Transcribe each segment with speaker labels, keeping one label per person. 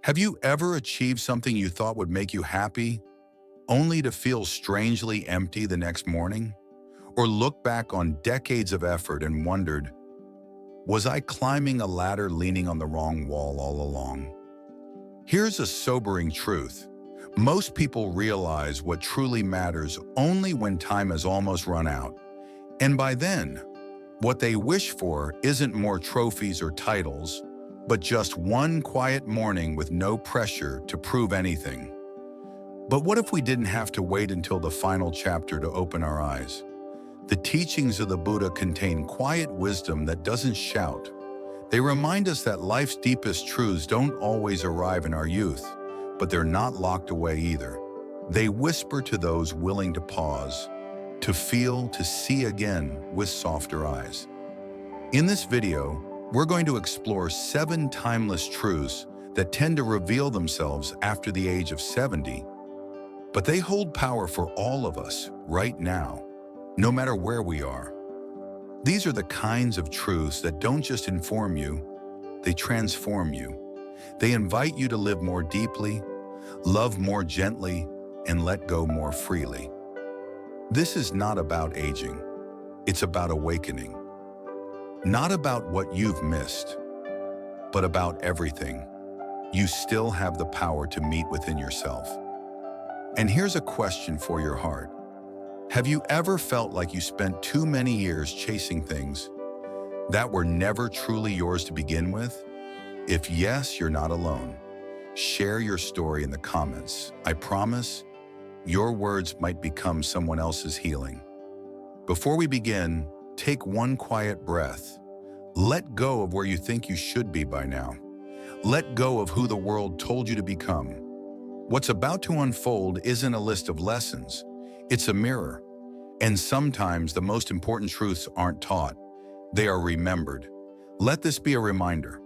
Speaker 1: Have you ever achieved something you thought would make you happy, only to feel strangely empty the next morning? Or look back on decades of effort and wondered, was I climbing a ladder leaning on the wrong wall all along? Here's a sobering truth. Most people realize what truly matters only when time has almost run out. And by then, what they wish for isn't more trophies or titles, but just one quiet morning with no pressure to prove anything. But what if we didn't have to wait until the final chapter to open our eyes? The teachings of the Buddha contain quiet wisdom that doesn't shout. They remind us that life's deepest truths don't always arrive in our youth, but they're not locked away either. They whisper to those willing to pause, to feel, to see again with softer eyes. In this video, we're going to explore 7 timeless truths that tend to reveal themselves after the age of 70, but they hold power for all of us right now, no matter where we are. These are the kinds of truths that don't just inform you, they transform you. They invite you to live more deeply, love more gently, and let go more freely. This is not about aging. It's about awakening. Not about what you've missed, but about everything. You still have the power to meet within yourself. And here's a question for your heart. Have you ever felt like you spent too many years chasing things that were never truly yours to begin with? If yes, you're not alone. Share your story in the comments. I promise, your words might become someone else's healing. Before we begin, take one quiet breath. Let go of where you think you should be by now. Let go of who the world told you to become. What's about to unfold isn't a list of lessons. It's a mirror. And sometimes the most important truths aren't taught. They are remembered. Let this be a reminder.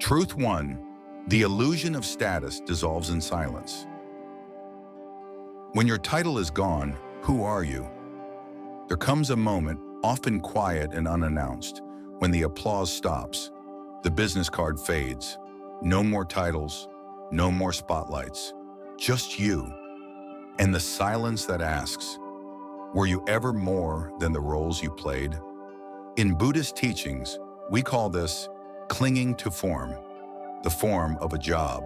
Speaker 1: Truth 1. The illusion of status dissolves in silence. When your title is gone, who are you? There comes a moment, often quiet and unannounced, when the applause stops, the business card fades, no more titles, no more spotlights, just you, and the silence that asks, were you ever more than the roles you played? In Buddhist teachings, we call this clinging to form, the form of a job,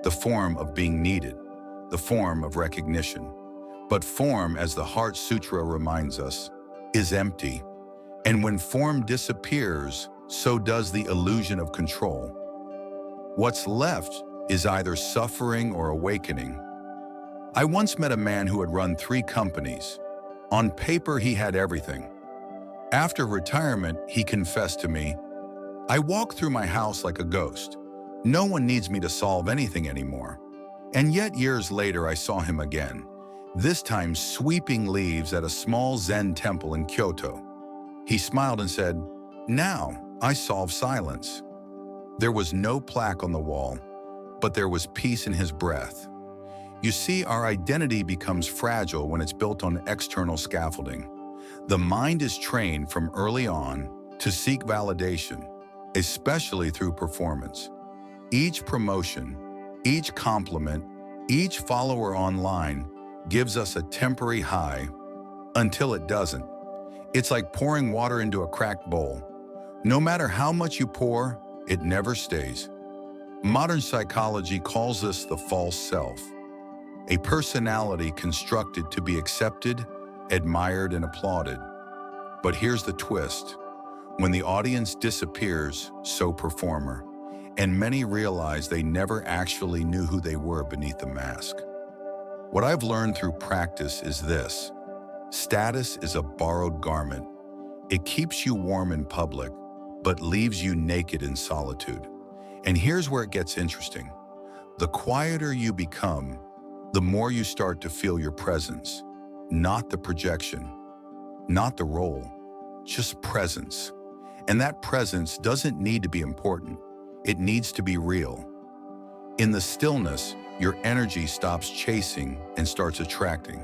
Speaker 1: the form of being needed, the form of recognition. But form, as the Heart Sutra reminds us, is empty. And when form disappears, so does the illusion of control. What's left is either suffering or awakening. I once met a man who had run 3 companies. On paper, he had everything. After retirement, he confessed to me, "I walk through my house like a ghost. No one needs me to solve anything anymore." And yet years later, I saw him again, this time sweeping leaves at a small Zen temple in Kyoto. He smiled and said, "Now I solve silence." There was no plaque on the wall, but there was peace in his breath. You see, our identity becomes fragile when it's built on external scaffolding. The mind is trained from early on to seek validation, especially through performance. Each promotion, each compliment, each follower online gives us a temporary high until it doesn't. It's like pouring water into a cracked bowl. No matter how much you pour, it never stays. Modern psychology calls this the false self, a personality constructed to be accepted, admired, and applauded. But here's the twist. When the audience disappears, so performer, and many realize they never actually knew who they were beneath the mask. What I've learned through practice is this: status is a borrowed garment. It keeps you warm in public, but leaves you naked in solitude. And here's where it gets interesting. The quieter you become, the more you start to feel your presence, not the projection, not the role, just presence. And that presence doesn't need to be important. It needs to be real. In the stillness, your energy stops chasing and starts attracting.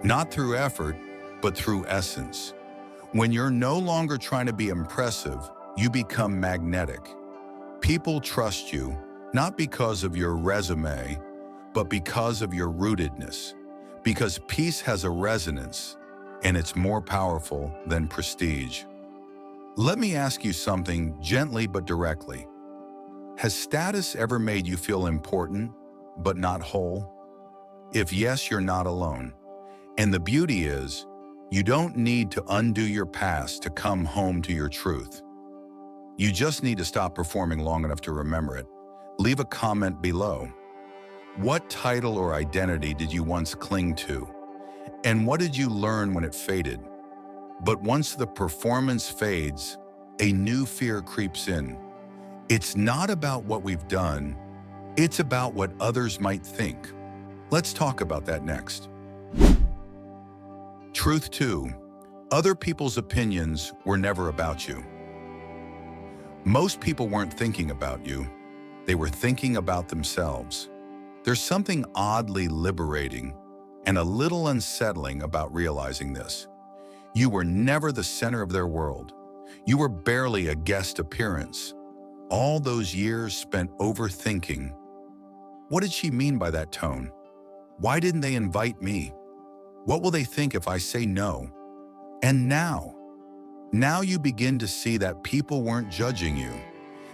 Speaker 1: Not through effort, but through essence. When you're no longer trying to be impressive, you become magnetic. People trust you not because of your resume, but because of your rootedness. Because peace has a resonance, and it's more powerful than prestige. Let me ask you something gently but directly. Has status ever made you feel important, but not whole? If yes, you're not alone. And the beauty is, you don't need to undo your past to come home to your truth. You just need to stop performing long enough to remember it. Leave a comment below. What title or identity did you once cling to? And what did you learn when it faded? But once the performance fades, a new fear creeps in. It's not about what we've done, it's about what others might think. Let's talk about that next. Truth 2. Other people's opinions were never about you. Most people weren't thinking about you. They were thinking about themselves. There's something oddly liberating and a little unsettling about realizing this. You were never the center of their world. You were barely a guest appearance. All those years spent overthinking. What did she mean by that tone? Why didn't they invite me? What will they think if I say no? And now you begin to see that people weren't judging you.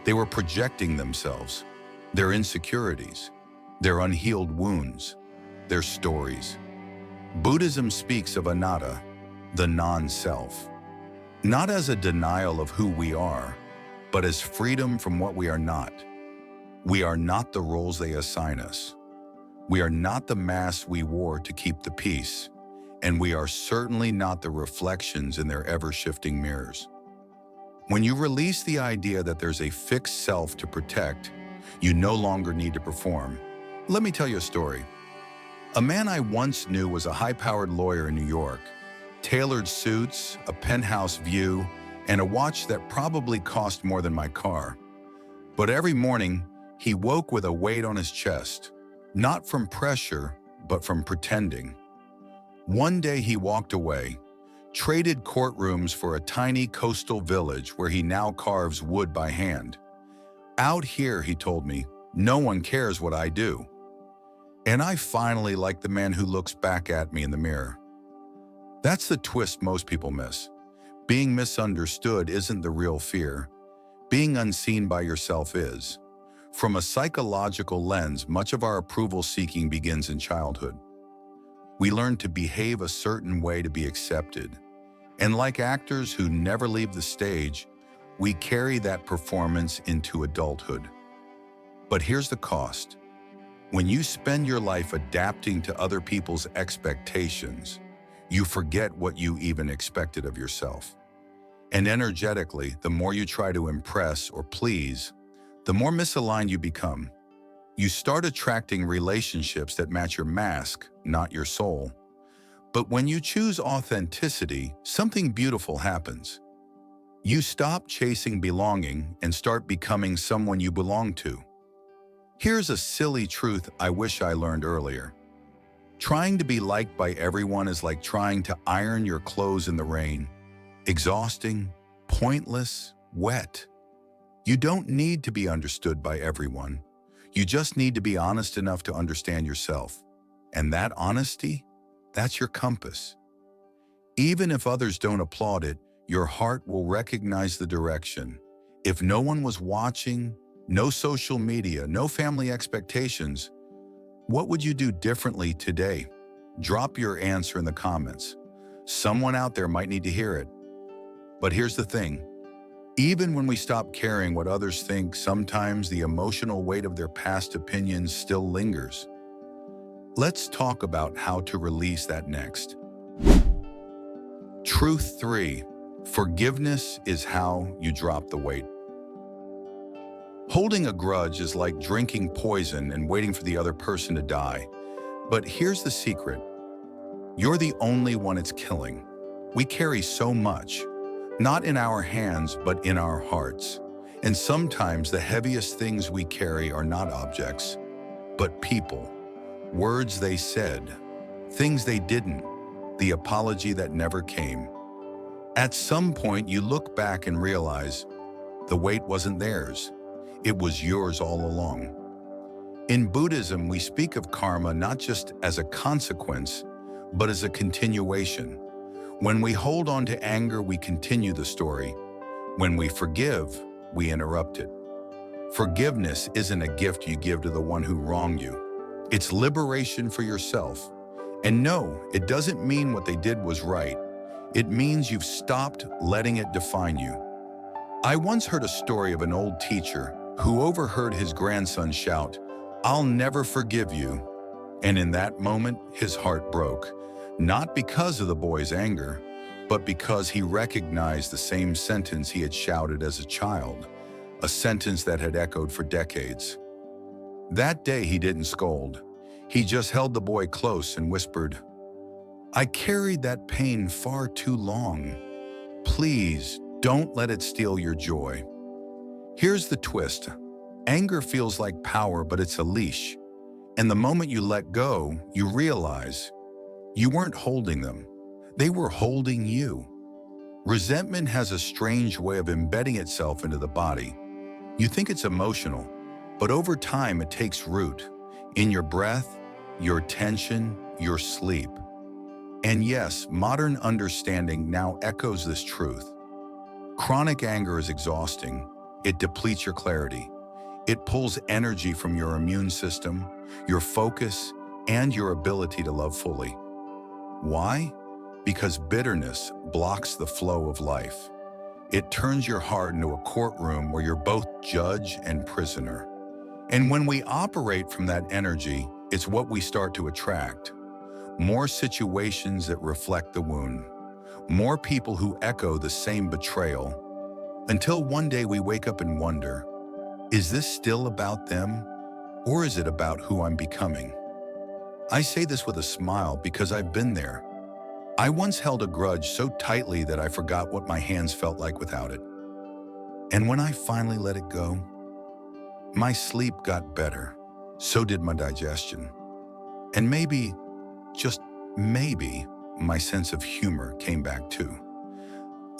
Speaker 1: They were projecting themselves, their insecurities, their unhealed wounds, their stories. Buddhism speaks of anatta, the non-self, not as a denial of who we are, but as freedom from what we are not. We are not the roles they assign us. We are not the masks we wore to keep the peace, and we are certainly not the reflections in their ever-shifting mirrors. When you release the idea that there's a fixed self to protect, you no longer need to perform. Let me tell you a story. A man I once knew was a high-powered lawyer in New York, tailored suits, a penthouse view, and a watch that probably cost more than my car. But every morning, he woke with a weight on his chest, not from pressure, but from pretending. One day he walked away, traded courtrooms for a tiny coastal village where he now carves wood by hand. Out here, he told me, no one cares what I do. And I finally like the man who looks back at me in the mirror. That's the twist most people miss. Being misunderstood isn't the real fear. Being unseen by yourself is. From a psychological lens, much of our approval seeking begins in childhood. We learn to behave a certain way to be accepted. And like actors who never leave the stage, we carry that performance into adulthood. But here's the cost. When you spend your life adapting to other people's expectations, you forget what you even expected of yourself. And energetically, the more you try to impress or please, the more misaligned you become. You start attracting relationships that match your mask, not your soul. But when you choose authenticity, something beautiful happens. You stop chasing belonging and start becoming someone you belong to. Here's a silly truth I wish I learned earlier. Trying to be liked by everyone is like trying to iron your clothes in the rain. Exhausting, pointless, wet. You don't need to be understood by everyone. You just need to be honest enough to understand yourself. And that honesty, that's your compass. Even if others don't applaud it, your heart will recognize the direction. If no one was watching, no social media, no family expectations, what would you do differently today? Drop your answer in the comments. Someone out there might need to hear it. But here's the thing. Even when we stop caring what others think, sometimes the emotional weight of their past opinions still lingers. Let's talk about how to release that next. Truth 3. Forgiveness is how you drop the weight. Holding a grudge is like drinking poison and waiting for the other person to die. But here's the secret. You're the only one it's killing. We carry so much. Not in our hands, but in our hearts. And sometimes the heaviest things we carry are not objects, but people. Words they said, things they didn't, the apology that never came. At some point, you look back and realize the weight wasn't theirs. It was yours all along. In Buddhism, we speak of karma not just as a consequence, but as a continuation. When we hold on to anger, we continue the story. When we forgive, we interrupt it. Forgiveness isn't a gift you give to the one who wronged you. It's liberation for yourself. And no, it doesn't mean what they did was right. It means you've stopped letting it define you. I once heard a story of an old teacher who overheard his grandson shout, "I'll never forgive you." And in that moment, his heart broke, not because of the boy's anger, but because he recognized the same sentence he had shouted as a child, a sentence that had echoed for decades. That day, he didn't scold. He just held the boy close and whispered, "I carried that pain far too long. Please, don't let it steal your joy." Here's the twist. Anger feels like power, but it's a leash. And the moment you let go, you realize you weren't holding them. They were holding you. Resentment has a strange way of embedding itself into the body. You think it's emotional, but over time it takes root in your breath, your tension, your sleep. And yes, modern understanding now echoes this truth. Chronic anger is exhausting. It depletes your clarity. It pulls energy from your immune system, your focus, and your ability to love fully. Why? Because bitterness blocks the flow of life. It turns your heart into a courtroom where you're both judge and prisoner. And when we operate from that energy, it's what we start to attract. More situations that reflect the wound. More people who echo the same betrayal. Until one day we wake up and wonder, is this still about them? Or is it about who I'm becoming? I say this with a smile because I've been there. I once held a grudge so tightly that I forgot what my hands felt like without it. And when I finally let it go, my sleep got better. So did my digestion. And maybe, just maybe, my sense of humor came back too.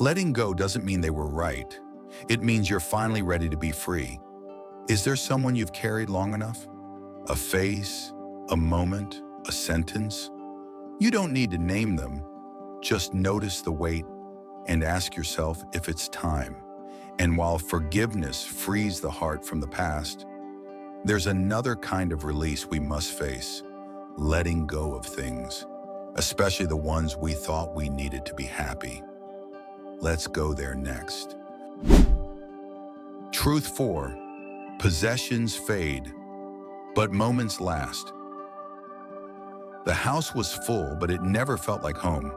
Speaker 1: Letting go doesn't mean they were right. It means you're finally ready to be free. Is there someone you've carried long enough? A face, a moment, a sentence? You don't need to name them. Just notice the weight and ask yourself if it's time. And while forgiveness frees the heart from the past, there's another kind of release we must face, letting go of things, especially the ones we thought we needed to be happy. Let's go there next. Truth 4. Possessions fade, but moments last. The house was full, but it never felt like home.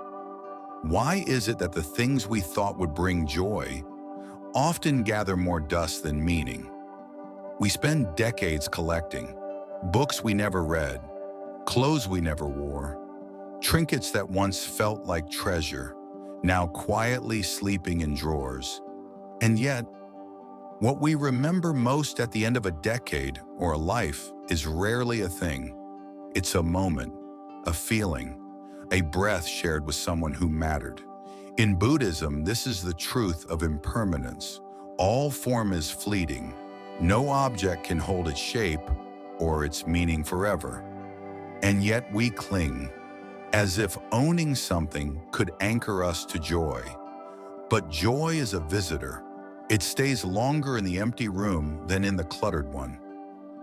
Speaker 1: Why is it that the things we thought would bring joy often gather more dust than meaning? We spend decades collecting, books we never read, clothes we never wore, trinkets that once felt like treasure, now quietly sleeping in drawers. And yet, what we remember most at the end of a decade or a life is rarely a thing. It's a moment, a feeling, a breath shared with someone who mattered. In Buddhism, this is the truth of impermanence. All form is fleeting. No object can hold its shape or its meaning forever. And yet we cling, as if owning something could anchor us to joy. But joy is a visitor. It stays longer in the empty room than in the cluttered one.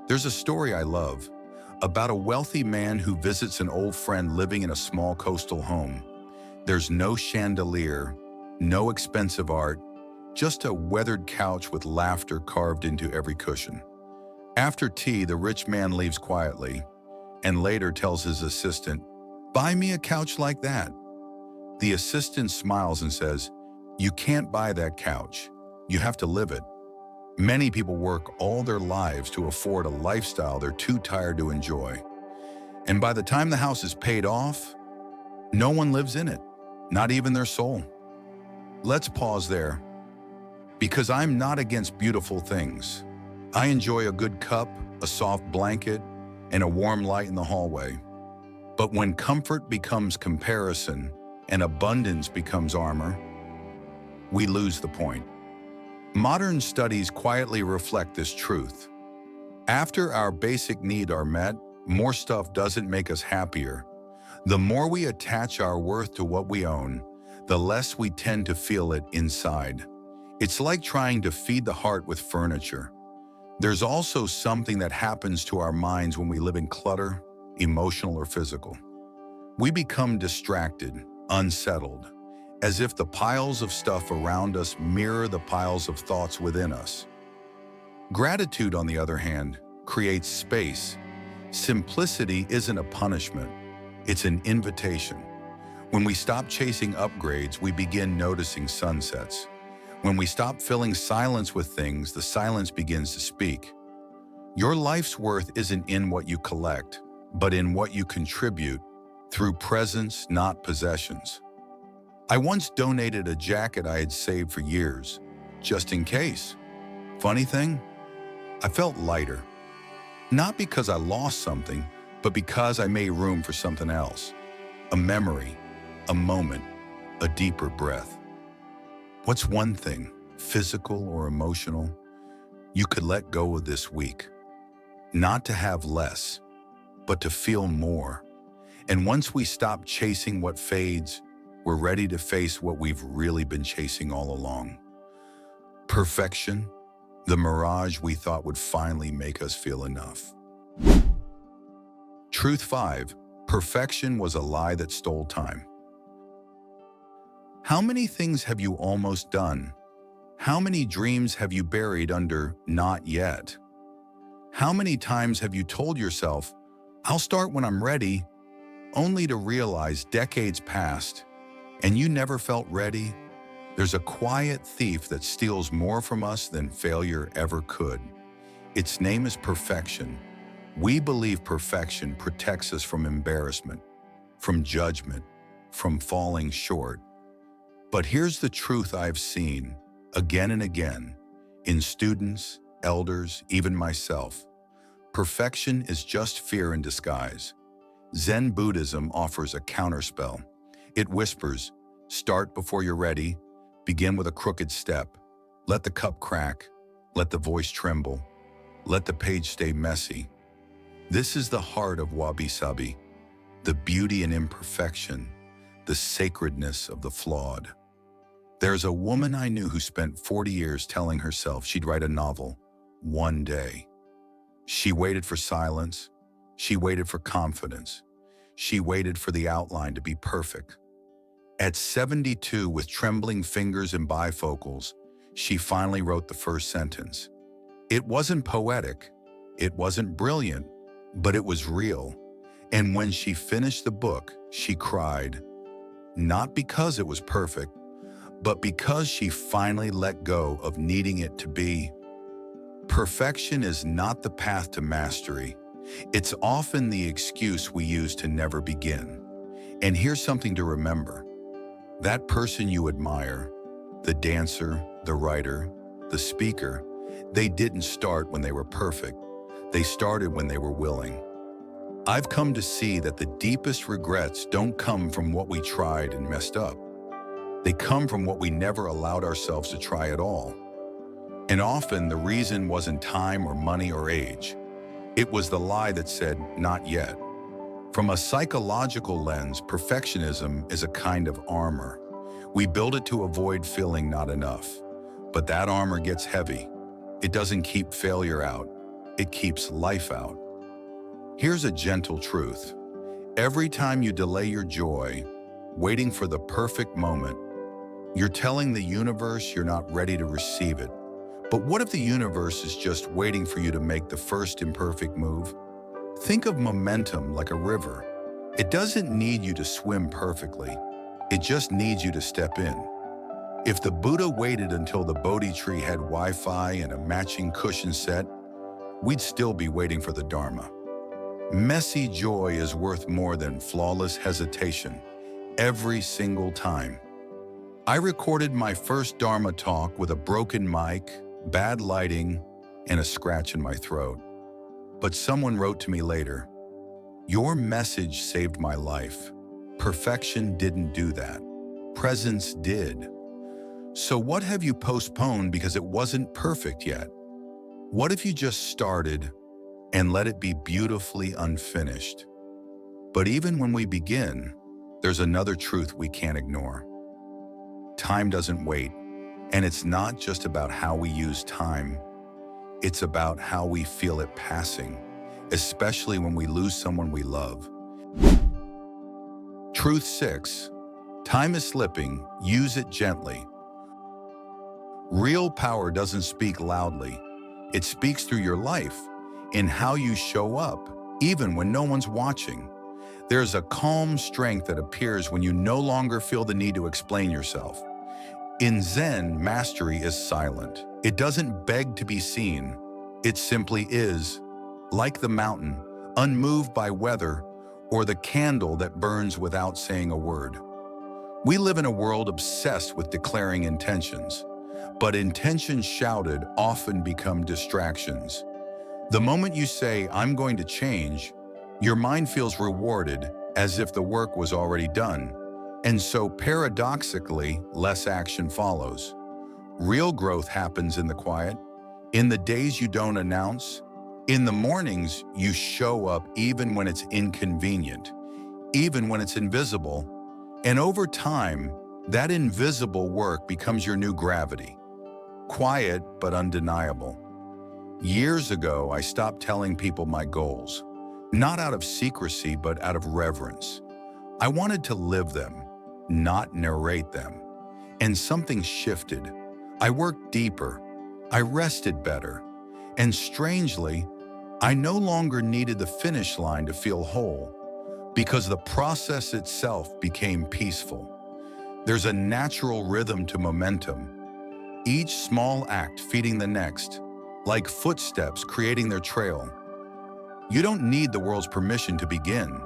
Speaker 1: There's a story I love about a wealthy man who visits an old friend living in a small coastal home. There's no chandelier, no expensive art, just a weathered couch with laughter carved into every cushion. After tea, the rich man leaves quietly and later tells his assistant, "Buy me a couch like that." The assistant smiles and says, "You can't buy that couch. You have to live it." Many people work all their lives to afford a lifestyle they're too tired to enjoy. And by the time the house is paid off, no one lives in it, not even their soul. Let's pause there, because I'm not against beautiful things. I enjoy a good cup, a soft blanket, and a warm light in the hallway. But when comfort becomes comparison and abundance becomes armor, we lose the point. Modern studies quietly reflect this truth. After our basic needs are met, more stuff doesn't make us happier. The more we attach our worth to what we own, the less we tend to feel it inside. It's like trying to feed the heart with furniture. There's also something that happens to our minds when we live in clutter, emotional or physical. We become distracted, unsettled, as if the piles of stuff around us mirror the piles of thoughts within us. Gratitude, on the other hand, creates space. Simplicity isn't a punishment, it's an invitation. When we stop chasing upgrades, we begin noticing sunsets. When we stop filling silence with things, the silence begins to speak. Your life's worth isn't in what you collect, but in what you contribute through presence, not possessions. I once donated a jacket I had saved for years, just in case. Funny thing, I felt lighter. Not because I lost something, but because I made room for something else. A memory, a moment, a deeper breath. What's one thing, physical or emotional, you could let go of this week? Not to have less, but to feel more. And once we stop chasing what fades, we're ready to face what we've really been chasing all along. Perfection, the mirage we thought would finally make us feel enough. Truth 5. Perfection was a lie that stole time. How many things have you almost done? How many dreams have you buried under "not yet"? How many times have you told yourself, "I'll start when I'm ready," only to realize decades passed and you never felt ready? There's a quiet thief that steals more from us than failure ever could. Its name is perfection. We believe perfection protects us from embarrassment, from judgment, from falling short. But here's the truth I've seen again and again in students, elders, even myself. Perfection is just fear in disguise. Zen Buddhism offers a counterspell. It whispers, start before you're ready, begin with a crooked step, let the cup crack, let the voice tremble, let the page stay messy. This is the heart of wabi-sabi, the beauty in imperfection, the sacredness of the flawed. There's a woman I knew who spent 40 years telling herself she'd write a novel one day. She waited for silence. She waited for confidence. She waited for the outline to be perfect. At 72, with trembling fingers and bifocals, she finally wrote the first sentence. It wasn't poetic. It wasn't brilliant, but it was real. And when she finished the book, she cried, not because it was perfect, but because she finally let go of needing it to be. Perfection is not the path to mastery. It's often the excuse we use to never begin. And here's something to remember. That person you admire, the dancer, the writer, the speaker, they didn't start when they were perfect. They started when they were willing. I've come to see that the deepest regrets don't come from what we tried and messed up. They come from what we never allowed ourselves to try at all. And often the reason wasn't time or money or age. It was the lie that said, not yet. From a psychological lens, perfectionism is a kind of armor. We build it to avoid feeling not enough. But that armor gets heavy. It doesn't keep failure out. It keeps life out. Here's a gentle truth. Every time you delay your joy, waiting for the perfect moment, you're telling the universe you're not ready to receive it. But what if the universe is just waiting for you to make the first imperfect move? Think of momentum like a river. It doesn't need you to swim perfectly. It just needs you to step in. If the Buddha waited until the Bodhi tree had Wi-Fi and a matching cushion set, we'd still be waiting for the Dharma. Messy joy is worth more than flawless hesitation, every single time. I recorded my first Dharma talk with a broken mic, bad lighting, and a scratch in my throat. But someone wrote to me later, "Your message saved my life. Perfection didn't do that. Presence did." So what have you postponed because it wasn't perfect yet? What if you just started and let it be beautifully unfinished? But even when we begin, there's another truth we can't ignore. Time doesn't wait, and it's not just about how we use time. It's about how we feel it passing, especially when we lose someone we love. Truth 6. Time is slipping, use it gently. Real power doesn't speak loudly. It speaks through your life, in how you show up, even when no one's watching. There's a calm strength that appears when you no longer feel the need to explain yourself. In Zen, mastery is silent. It doesn't beg to be seen. It simply is, like the mountain, unmoved by weather, or the candle that burns without saying a word. We live in a world obsessed with declaring intentions, but intentions shouted often become distractions. The moment you say, "I'm going to change," your mind feels rewarded as if the work was already done. And so paradoxically, less action follows. Real growth happens in the quiet, in the days you don't announce, in the mornings you show up even when it's inconvenient, even when it's invisible. And over time, that invisible work becomes your new gravity. Quiet but undeniable. Years ago, I stopped telling people my goals, not out of secrecy, but out of reverence. I wanted to live them, not narrate them. And something shifted. I worked deeper. I rested better. And strangely, I no longer needed the finish line to feel whole, because the process itself became peaceful. There's a natural rhythm to momentum, each small act feeding the next, like footsteps creating their trail. You don't need the world's permission to begin.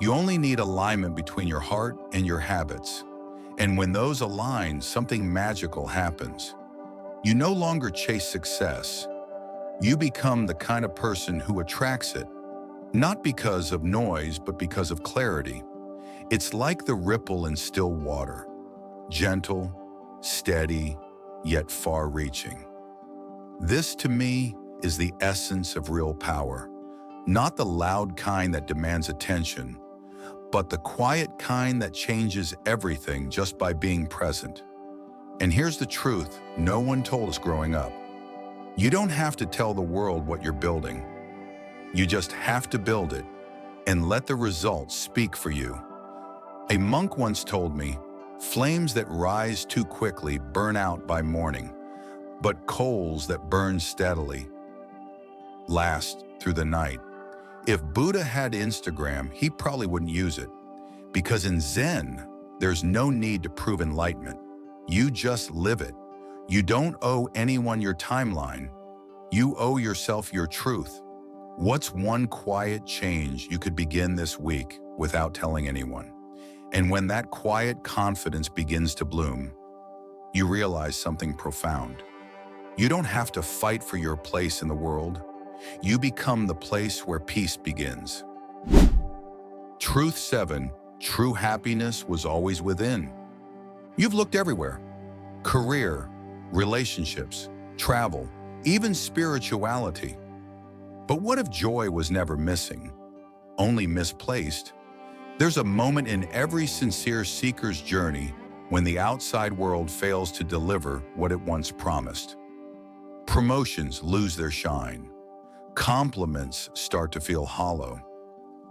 Speaker 1: You only need alignment between your heart and your habits. And when those align, something magical happens. You no longer chase success. You become the kind of person who attracts it, not because of noise, but because of clarity. It's like the ripple in still water, gentle, steady, yet far-reaching. This, to me, is the essence of real power. Not the loud kind that demands attention, but the quiet kind that changes everything just by being present. And here's the truth no one told us growing up. You don't have to tell the world what you're building. You just have to build it and let the results speak for you. A monk once told me, "Flames that rise too quickly burn out by morning, but coals that burn steadily last through the night." If Buddha had Instagram, he probably wouldn't use it, because in Zen, there's no need to prove enlightenment. You just live it. You don't owe anyone your timeline. You owe yourself your truth. What's one quiet change you could begin this week without telling anyone? And when that quiet confidence begins to bloom, you realize something profound. You don't have to fight for your place in the world. You become the place where peace begins. Truth 7. True happiness was always within. You've looked everywhere. Career, relationships, travel, even spirituality. But what if joy was never missing, only misplaced? There's a moment in every sincere seeker's journey when the outside world fails to deliver what it once promised. Promotions lose their shine. Compliments start to feel hollow.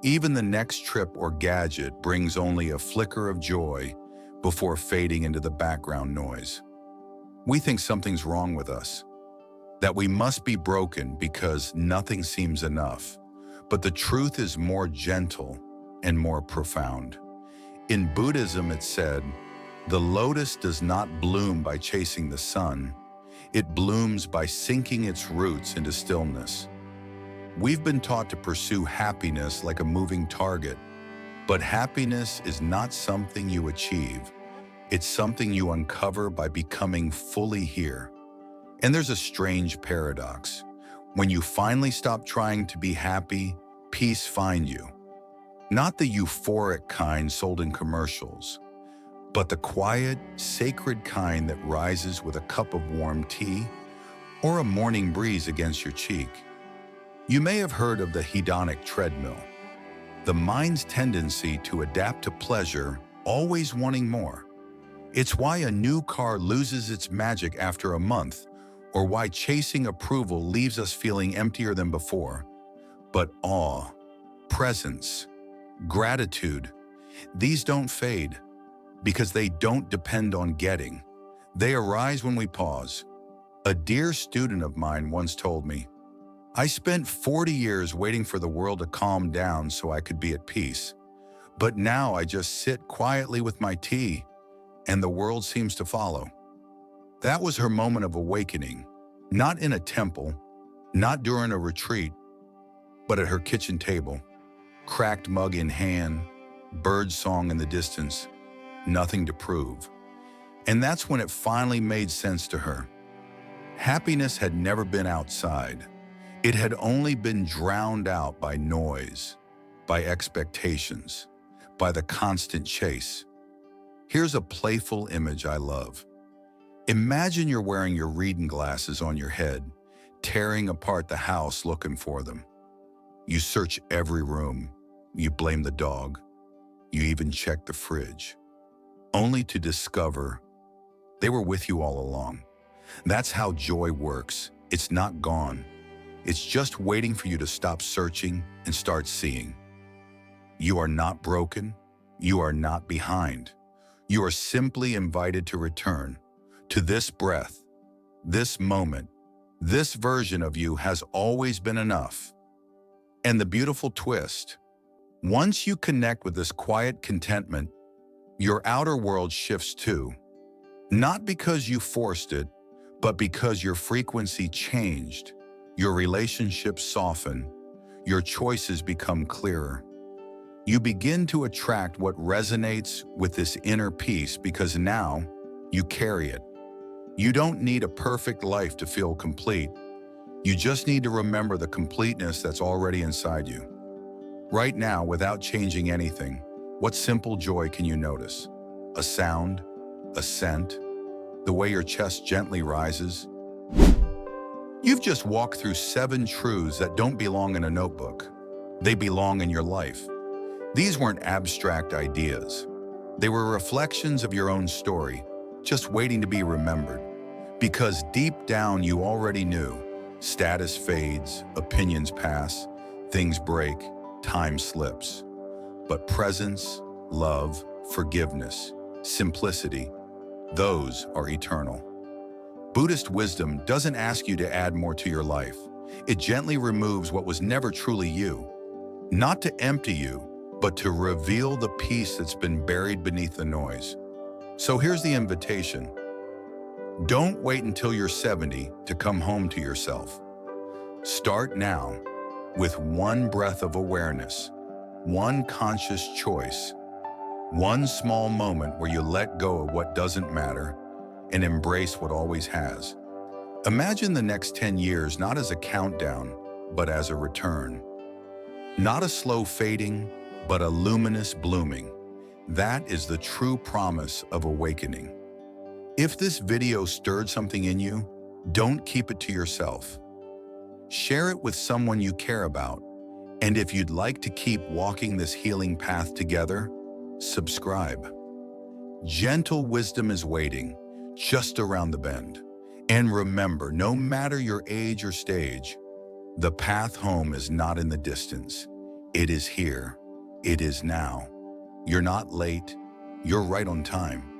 Speaker 1: Even the next trip or gadget brings only a flicker of joy before fading into the background noise. We think something's wrong with us, that we must be broken because nothing seems enough. But the truth is more gentle and more profound. In Buddhism, it's said, "The lotus does not bloom by chasing the sun. It blooms by sinking its roots into stillness." We've been taught to pursue happiness like a moving target, but happiness is not something you achieve. It's something you uncover by becoming fully here. And there's a strange paradox. When you finally stop trying to be happy, peace finds you. Not the euphoric kind sold in commercials, but the quiet, sacred kind that rises with a cup of warm tea or a morning breeze against your cheek. You may have heard of the hedonic treadmill, the mind's tendency to adapt to pleasure, always wanting more. It's why a new car loses its magic after a month, or why chasing approval leaves us feeling emptier than before. But awe, presence, gratitude, these don't fade because they don't depend on getting. They arise when we pause. A dear student of mine once told me, "I spent 40 years waiting for the world to calm down so I could be at peace. But now I just sit quietly with my tea, and the world seems to follow." That was her moment of awakening, not in a temple, not during a retreat, but at her kitchen table, cracked mug in hand, bird song in the distance, nothing to prove. And that's when it finally made sense to her. Happiness had never been outside. It had only been drowned out by noise, by expectations, by the constant chase. Here's a playful image I love. Imagine you're wearing your reading glasses on your head, tearing apart the house looking for them. You search every room, you blame the dog, you even check the fridge, only to discover they were with you all along. That's how joy works. It's not gone. It's just waiting for you to stop searching and start seeing. You are not broken. You are not behind. You are simply invited to return to this breath, this moment. This version of you has always been enough. And the beautiful twist, once you connect with this quiet contentment, your outer world shifts too. Not because you forced it, but because your frequency changed. Your relationships soften. Your choices become clearer. You begin to attract what resonates with this inner peace because now you carry it. You don't need a perfect life to feel complete. You just need to remember the completeness that's already inside you. Right now, without changing anything, what simple joy can you notice? A sound, a scent, the way your chest gently rises. You've just walked through 7 truths that don't belong in a notebook. They belong in your life. These weren't abstract ideas. They were reflections of your own story, just waiting to be remembered. Because deep down you already knew, status fades, opinions pass, things break, time slips. But presence, love, forgiveness, simplicity, those are eternal. Buddhist wisdom doesn't ask you to add more to your life. It gently removes what was never truly you. Not to empty you, but to reveal the peace that's been buried beneath the noise. So here's the invitation. Don't wait until you're 70 to come home to yourself. Start now with one breath of awareness, one conscious choice, one small moment where you let go of what doesn't matter and embrace what always has. Imagine the next 10 years not as a countdown, but as a return. Not a slow fading, but a luminous blooming. That is the true promise of awakening. If this video stirred something in you, don't keep it to yourself. Share it with someone you care about. And if you'd like to keep walking this healing path together, subscribe. Gentle wisdom is waiting, just around the bend. And remember, no matter your age or stage, the path home is not in the distance. It is here. It is now. You're not late. You're right on time.